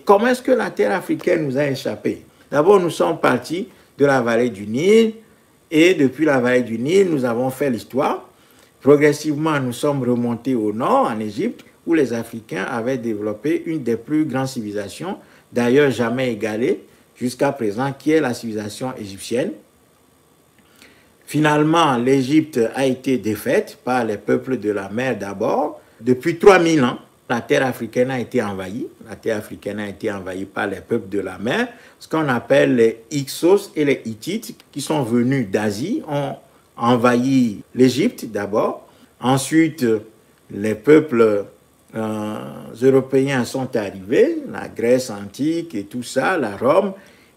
comment est-ce que la terre africaine nous a échappé? D'abord, nous sommes partis de la vallée du Nil, et depuis la vallée du Nil, nous avons fait l'histoire. Progressivement, nous sommes remontés au nord, en Égypte, où les Africains avaient développé une des plus grandes civilisations, d'ailleurs jamais égalée jusqu'à présent, qui est la civilisation égyptienne. Finalement, l'Égypte a été défaite par les peuples de la mer d'abord. Depuis 3000 ans, la terre africaine a été envahie. La terre africaine a été envahie par les peuples de la mer, ce qu'on appelle les Hyksos et les Hittites, qui sont venus d'Asie, ont envahi l'Égypte d'abord. Ensuite, les peuples européens sont arrivés, la Grèce antique et tout ça, la Rome,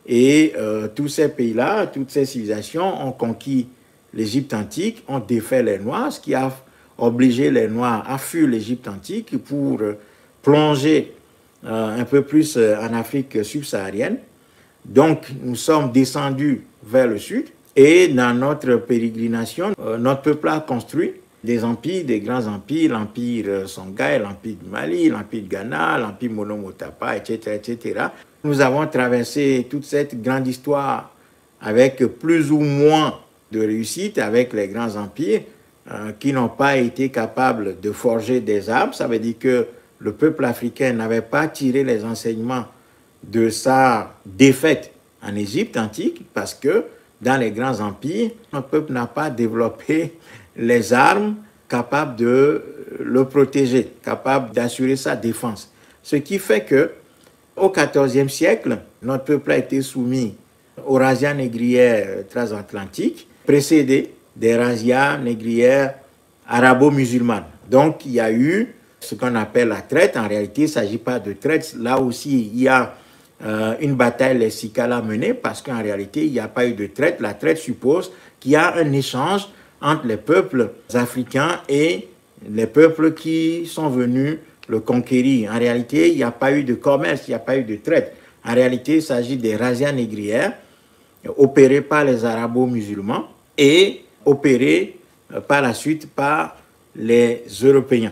et tous ces pays-là, toutes ces civilisations ont conquis l'Égypte antique, ont défait les Noirs, ce qui a obligé les Noirs à fuir l'Égypte antique pour plonger un peu plus en Afrique subsaharienne. Donc, nous sommes descendus vers le sud et dans notre pérégrination, notre peuple a construit des empires, des grands empires, l'empire Songhai, l'empire du Mali, l'empire du Ghana, l'empire Monomotapa, etc., etc. Nous avons traversé toute cette grande histoire avec plus ou moins de réussite avec les grands empires qui n'ont pas été capables de forger des armes. Ça veut dire que le peuple africain n'avait pas tiré les enseignements de sa défaite en Égypte antique parce que dans les grands empires, notre peuple n'a pas développé les armes capables de le protéger, capables d'assurer sa défense. Ce qui fait que au XIVe siècle, notre peuple a été soumis aux razzias négrières transatlantiques, précédées des razzias négrières arabo-musulmanes. Donc, il y a eu ce qu'on appelle la traite. En réalité, il ne s'agit pas de traite. Là aussi, il y a une bataille lexicale à mener parce qu'en réalité, il n'y a pas eu de traite. La traite suppose qu'il y a un échange entre les peuples africains et les peuples qui sont venus le conquérir. En réalité, il n'y a pas eu de commerce, il n'y a pas eu de traite. En réalité, il s'agit des razzias négrières opérées par les arabo-musulmans et opérées par la suite par les Européens.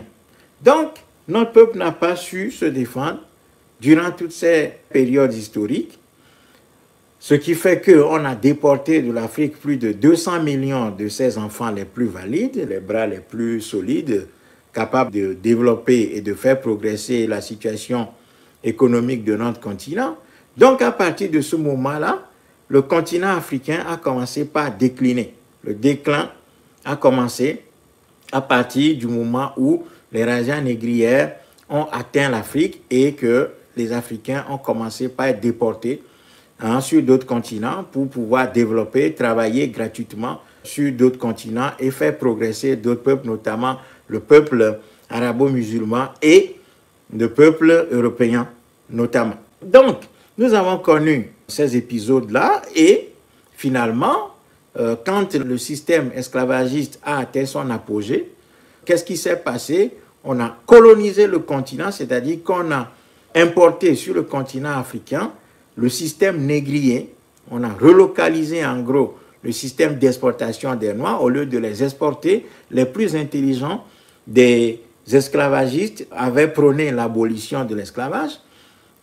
Donc, notre peuple n'a pas su se défendre durant toutes ces périodes historiques, ce qui fait qu'on a déporté de l'Afrique plus de 200 millions de ces enfants les plus valides, les bras les plus solides, capables de développer et de faire progresser la situation économique de notre continent. Donc, à partir de ce moment-là, le continent africain a commencé par décliner. Le déclin a commencé à partir du moment où les razzias négrières ont atteint l'Afrique et que les Africains ont commencé par être déportés sur d'autres continents pour pouvoir développer, travailler gratuitement sur d'autres continents et faire progresser d'autres peuples, notamment le peuple arabo-musulman et le peuple européen notamment. Donc, nous avons connu ces épisodes-là et finalement, quand le système esclavagiste a atteint son apogée, qu'est-ce qui s'est passé? On a colonisé le continent, c'est-à-dire qu'on a importé sur le continent africain le système négrier. On a relocalisé en gros le système d'exportation des Noirs. Au lieu de les exporter, les plus intelligents des esclavagistes avaient prôné l'abolition de l'esclavage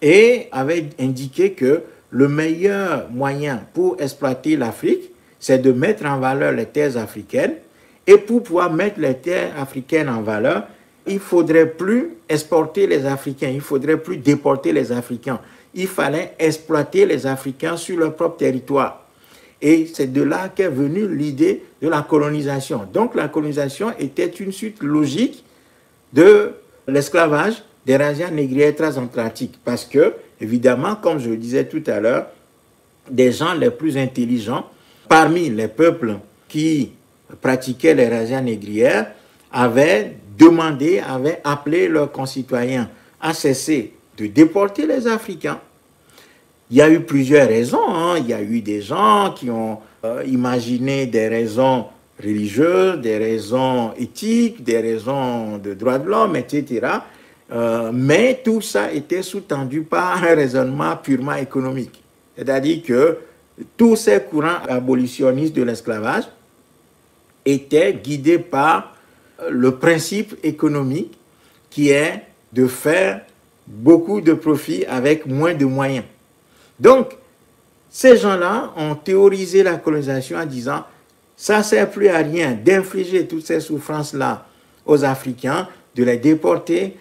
et avaient indiqué que le meilleur moyen pour exploiter l'Afrique, c'est de mettre en valeur les terres africaines. Et pour pouvoir mettre les terres africaines en valeur, il ne faudrait plus exporter les Africains, il ne faudrait plus déporter les Africains. Il fallait exploiter les Africains sur leur propre territoire. Et c'est de là qu'est venue l'idée de la colonisation. Donc la colonisation était une suite logique de l'esclavage des razzias négrières transatlantiques. Parce que, évidemment, comme je le disais tout à l'heure, des gens les plus intelligents, parmi les peuples qui pratiquaient les razzias négrières, avaient demandé, avaient appelé leurs concitoyens à cesser de déporter les Africains. Il y a eu plusieurs raisons. Il y a eu des gens qui ont imaginé des raisons religieuses, des raisons éthiques, des raisons de droits de l'homme, etc. Mais tout ça était sous-tendu par un raisonnement purement économique. C'est-à-dire que tous ces courants abolitionnistes de l'esclavage étaient guidés par le principe économique qui est de faire beaucoup de profits avec moins de moyens. Donc, ces gens-là ont théorisé la colonisation en disant ça ne sert plus à rien d'infliger toutes ces souffrances-là aux Africains, de les déporter,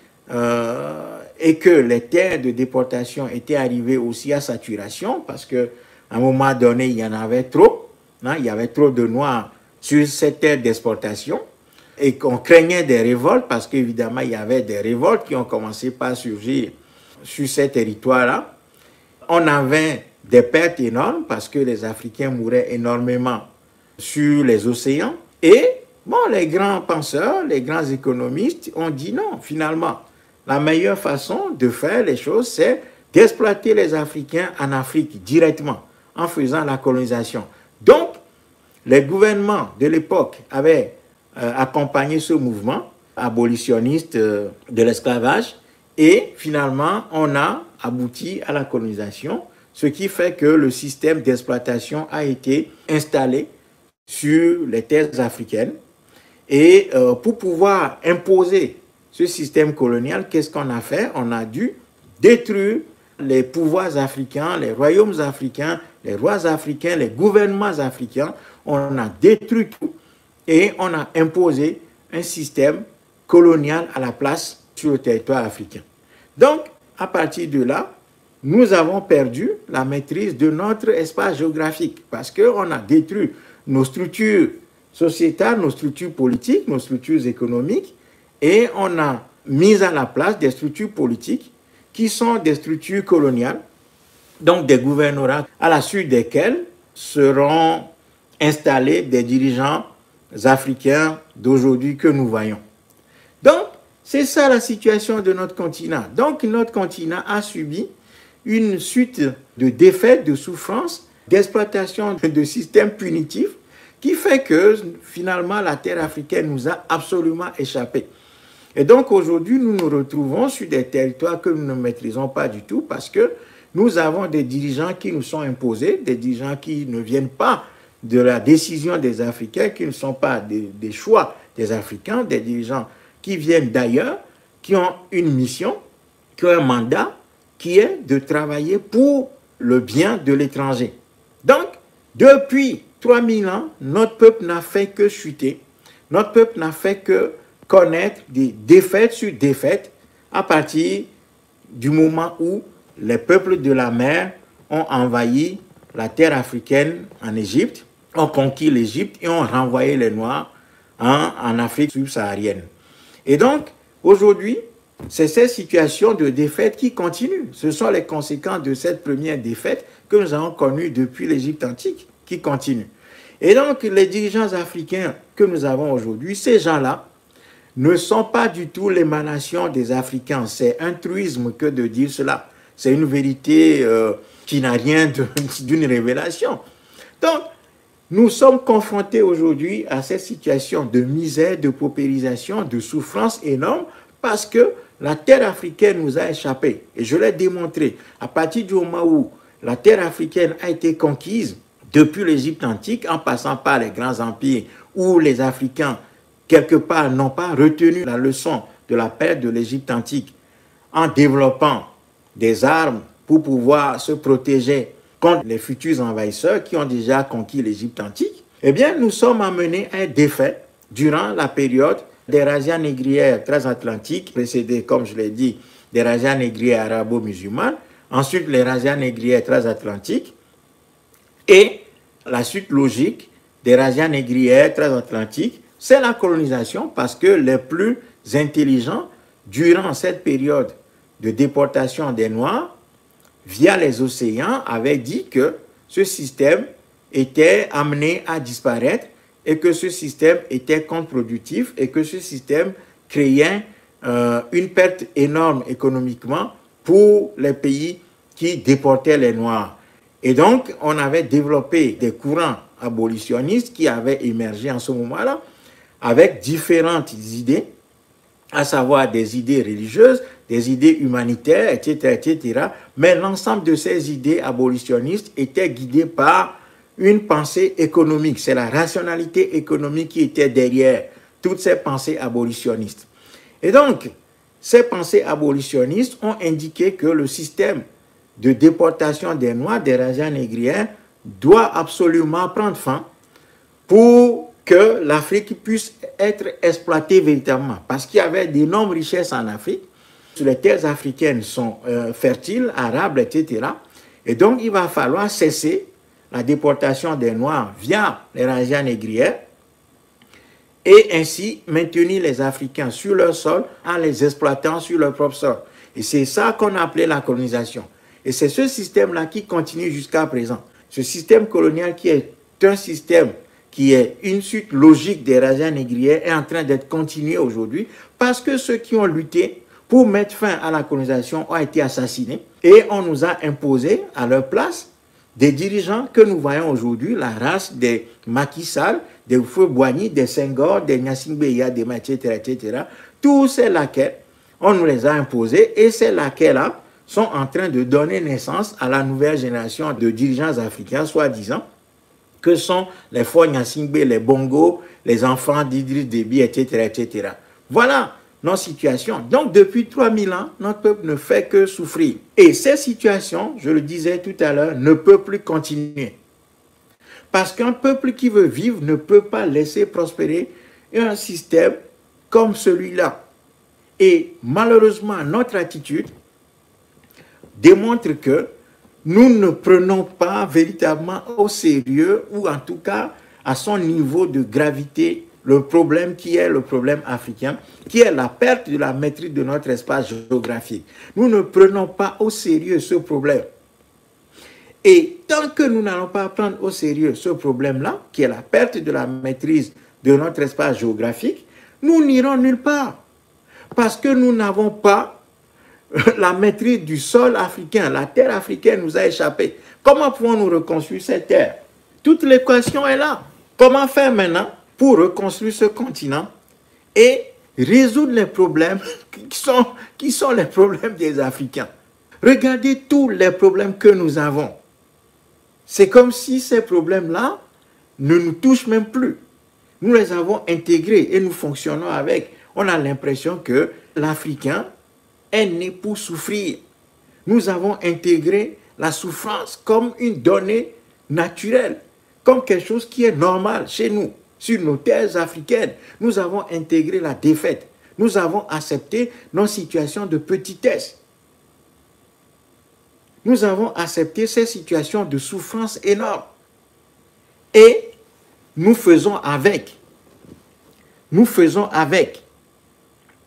et que les terres de déportation étaient arrivées aussi à saturation parce qu'à un moment donné, il y en avait trop, hein, il y avait trop de Noirs sur ces terres d'exportation et qu'on craignait des révoltes parce qu'évidemment, il y avait des révoltes qui ont commencé par surgir sur ces territoires-là. On avait des pertes énormes parce que les Africains mouraient énormément sur les océans. Et bon, les grands penseurs, les grands économistes ont dit non, finalement, la meilleure façon de faire les choses, c'est d'exploiter les Africains en Afrique directement, en faisant la colonisation. Donc, les gouvernements de l'époque avaient accompagné ce mouvement abolitionniste de l'esclavage et finalement, on a abouti à la colonisation, ce qui fait que le système d'exploitation a été installé sur les terres africaines. Et pour pouvoir imposer ce système colonial, qu'est-ce qu'on a fait? On a dû détruire les pouvoirs africains, les royaumes africains, les rois africains, les gouvernements africains. On a détruit tout et on a imposé un système colonial à la place sur le territoire africain. Donc, à partir de là, nous avons perdu la maîtrise de notre espace géographique parce qu'on a détruit nos structures sociétales, nos structures politiques, nos structures économiques, et on a mis à la place des structures politiques qui sont des structures coloniales, donc des gouvernorats à la suite desquels seront installés des dirigeants africains d'aujourd'hui que nous voyons. Donc, c'est ça la situation de notre continent. Donc, notre continent a subi une suite de défaites, de souffrances, d'exploitation de systèmes punitifs qui fait que finalement la terre africaine nous a absolument échappé. Et donc aujourd'hui, nous nous retrouvons sur des territoires que nous ne maîtrisons pas du tout parce que nous avons des dirigeants qui nous sont imposés, des dirigeants qui ne viennent pas de la décision des Africains, qui ne sont pas des choix des Africains, des dirigeants qui viennent d'ailleurs, qui ont une mission, qui ont un mandat, qui est de travailler pour le bien de l'étranger. Donc, depuis 3000 ans, notre peuple n'a fait que chuter. Notre peuple n'a fait que connaître des défaites sur défaites à partir du moment où les peuples de la mer ont envahi la terre africaine en Égypte, ont conquis l'Égypte et ont renvoyé les Noirs en Afrique subsaharienne. Et donc, aujourd'hui, c'est cette situation de défaite qui continue. Ce sont les conséquences de cette première défaite que nous avons connue depuis l'Égypte antique qui continue. Et donc, les dirigeants africains que nous avons aujourd'hui, ces gens-là, ne sont pas du tout l'émanation des Africains. C'est un truisme que de dire cela. C'est une vérité qui n'a rien d'une révélation. Donc, nous sommes confrontés aujourd'hui à cette situation de misère, de paupérisation, de souffrance énorme parce que la terre africaine nous a échappé. Et je l'ai démontré. À partir du moment où la terre africaine a été conquise depuis l'Égypte antique, en passant par les grands empires où les Africains, quelque part, n'ont pas retenu la leçon de la perte de l'Égypte antique en développant des armes pour pouvoir se protéger contre les futurs envahisseurs qui ont déjà conquis l'Égypte antique, eh bien, nous sommes amenés à être défaits durant la période des razzias négrières transatlantiques, précédées, comme je l'ai dit, des razzias négrières arabo-musulmanes, ensuite les razzias négrières transatlantiques, et la suite logique des razzias négrières transatlantiques, c'est la colonisation parce que les plus intelligents, durant cette période de déportation des Noirs, via les océans, avaient dit que ce système était amené à disparaître et que ce système était contre-productif et que ce système créait une perte énorme économiquement pour les pays qui déportaient les Noirs. Et donc, on avait développé des courants abolitionnistes qui avaient émergé en ce moment-là, avec différentes idées, à savoir des idées religieuses, des idées humanitaires, etc., etc. Mais l'ensemble de ces idées abolitionnistes étaient guidées par une pensée économique. C'est la rationalité économique qui était derrière toutes ces pensées abolitionnistes. Et donc, ces pensées abolitionnistes ont indiqué que le système de déportation des Noirs, des razzias négrières, doit absolument prendre fin pour que l'Afrique puisse être exploitée véritablement. Parce qu'il y avait d'énormes richesses en Afrique. Les terres africaines sont fertiles, arables, etc. Et donc, il va falloir cesser la déportation des Noirs via les razzias négrières et ainsi maintenir les Africains sur leur sol en les exploitant sur leur propre sol. Et c'est ça qu'on a appelé la colonisation. Et c'est ce système-là qui continue jusqu'à présent. Ce système colonial qui est un système qui est une suite logique des razzias négrières est en train d'être continué aujourd'hui parce que ceux qui ont lutté pour mettre fin à la colonisation ont été assassinés et on nous a imposé à leur place des dirigeants que nous voyons aujourd'hui, la race des Macky Sall, des Houphouët-Boigny, des Senghor, des Gnassingbé Eyadema, etc., etc. Tous ces laquais, on nous les a imposés et ces laquais-là sont en train de donner naissance à la nouvelle génération de dirigeants africains, soi-disant, que sont les Faure Gnassingbé, les Bongo, les enfants d'Idriss Déby, etc., etc. Voilà nos situations. Donc, depuis 3000 ans, notre peuple ne fait que souffrir. Et ces situations, je le disais tout à l'heure, ne peuvent plus continuer. Parce qu'un peuple qui veut vivre ne peut pas laisser prospérer un système comme celui-là. Et malheureusement, notre attitude démontre que nous ne prenons pas véritablement au sérieux, ou en tout cas à son niveau de gravité, le problème qui est le problème africain, qui est la perte de la maîtrise de notre espace géographique. Nous ne prenons pas au sérieux ce problème. Et tant que nous n'allons pas prendre au sérieux ce problème-là, qui est la perte de la maîtrise de notre espace géographique, nous n'irons nulle part. Parce que nous n'avons pas la maîtrise du sol africain. La terre africaine nous a échappé. Comment pouvons-nous reconstruire cette terre? Toute l'équation est là. Comment faire maintenant pour reconstruire ce continent et résoudre les problèmes qui sont les problèmes des Africains? Regardez tous les problèmes que nous avons. C'est comme si ces problèmes-là ne nous touchent même plus. Nous les avons intégrés et nous fonctionnons avec. On a l'impression que l'Africain est né pour souffrir. Nous avons intégré la souffrance comme une donnée naturelle, comme quelque chose qui est normal chez nous. Sur nos terres africaines, nous avons intégré la défaite. Nous avons accepté nos situations de petitesse. Nous avons accepté ces situations de souffrance énorme. Et nous faisons avec. Nous faisons avec.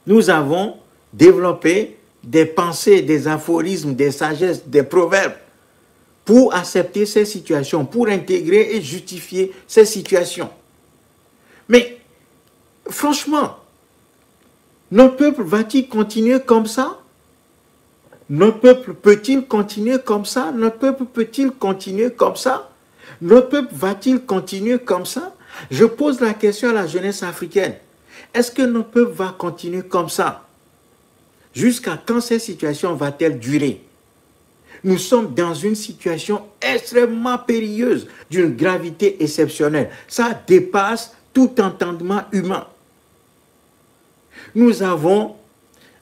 Nous avons développé des pensées, des aphorismes, des sagesses, des proverbes pour accepter ces situations, pour intégrer et justifier ces situations. Mais franchement, notre peuple va-t-il continuer comme ça? Notre peuple peut-il continuer comme ça? Notre peuple peut-il continuer comme ça? Notre peuple va-t-il continuer comme ça? Je pose la question à la jeunesse africaine. Est-ce que notre peuple va continuer comme ça? Jusqu'à quand cette situation va-t-elle durer? Nous sommes dans une situation extrêmement périlleuse, d'une gravité exceptionnelle. Ça dépasse tout entendement humain. Nous avons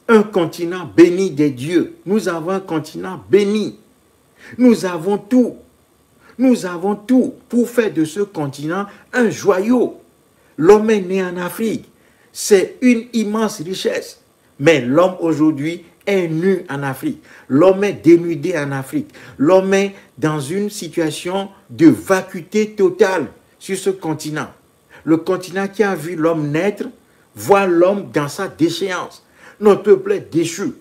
un continent béni des dieux. Nous avons un continent béni. Nous avons tout. Nous avons tout pour faire de ce continent un joyau. L'homme est né en Afrique. C'est une immense richesse. Mais l'homme aujourd'hui est nu en Afrique. L'homme est dénudé en Afrique. L'homme est dans une situation de vacuité totale sur ce continent. Le continent qui a vu l'homme naître voit l'homme dans sa déchéance. Notre peuple est déchu.